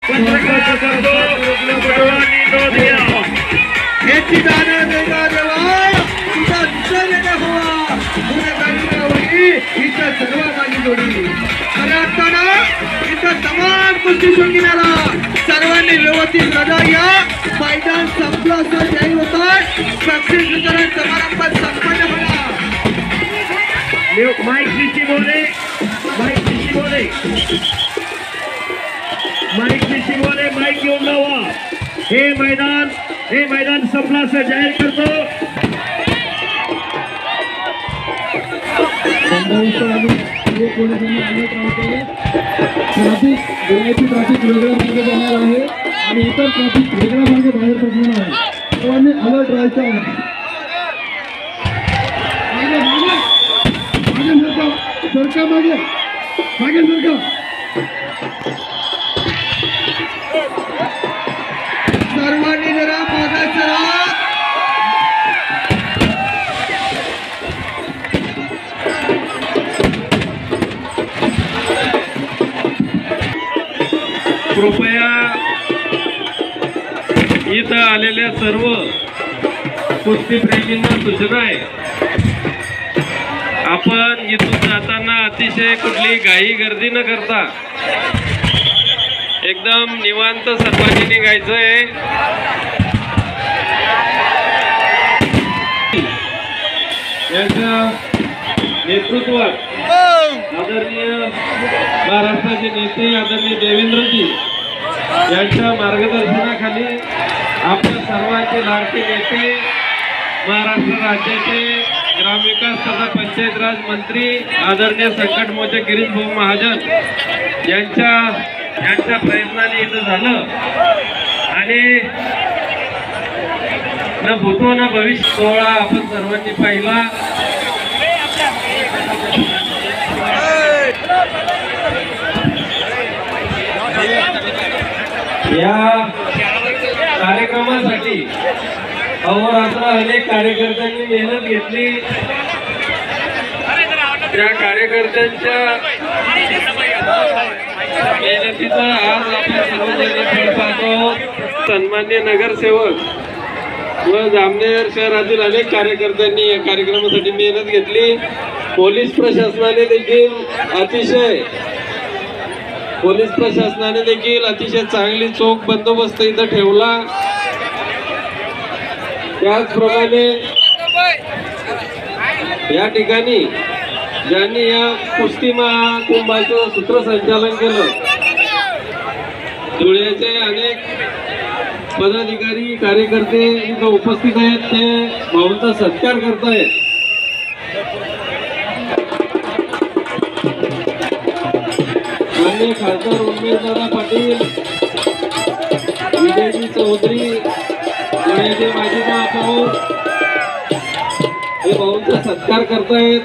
तमाम कुस्ती शौकीनाला सर्वांनी व्यवस्थित रजा घ्या। मैदान संपलं असं जाहीर होतं। बक्षीस वितरण समारंभ संपन्न झाला। माईक शिशी बोले, माईक घेऊन लावा। हे मैदान संपलं असं जाहीर करतो। ट्रॅफिक वेगळ्या मार्गे जाणार आहे आणि इतर ट्रॅफिक वेगळ्या मार्गे बाहेर पडणार आहे। सर्वांनी अलर्ट राहायचं आहे। मागे सरका सर्वांनी जरा मागे सरा। कृपया इथं आलेल्या सर्व कुस्तीप्रेमींना सूचना आहे, आपण इथून जाताना अतिशय कुठली घाई गर्दी न करता एकदम निवांत सर्वांनी निघायचं आहे। यांच्या नेतृत्वात आदरणीय महाराष्ट्राचे नेते आदरणीय देवेंद्रजी यांच्या मार्गदर्शनाखाली आपल्या सर्वांचे लाडके नेते महाराष्ट्र राज्याचे ग्रामविकास तथा पंचायत राज मंत्री आदरणीय संकटमोचक गिरीश भाऊ महाजन यांच्या प्रयत्नाने इथं झालं आणि न भूतो न भविष्य सोहळा आपण सर्वांनी पाहिला। या कार्यक्रमासाठी अहोरात्र अनेक कार्यकर्त्यांनी मेहनत घेतली। त्या कार्यकर्त्यांच्या मेहनतीचा आज आपण सर्वजण फळ पाहतो। सन्मान्य नगरसेवक व जामनेर शहरातील अनेक कार्यकर्त्यांनी या कार्यक्रमासाठी मेहनत घेतली। पोलीस प्रशासनाने देखील अतिशय चांगली चोख बंदोबस्त इथं ठेवला। त्याचप्रमाणे या ठिकाणी ज्यांनी या कुस्ती महाकुंभाचं सूत्रसंचालन केलं धुळ्याचे अनेक पदाधिकारी कार्यकर्ते इथं उपस्थित आहेत, ते भाऊंचा सत्कार करतायत। माननीय खासदार उमेशदादा पाटील, विजयजी चौधरी, धुळ्याचे माजी महापौर हे भाऊंचा सत्कार करतायत।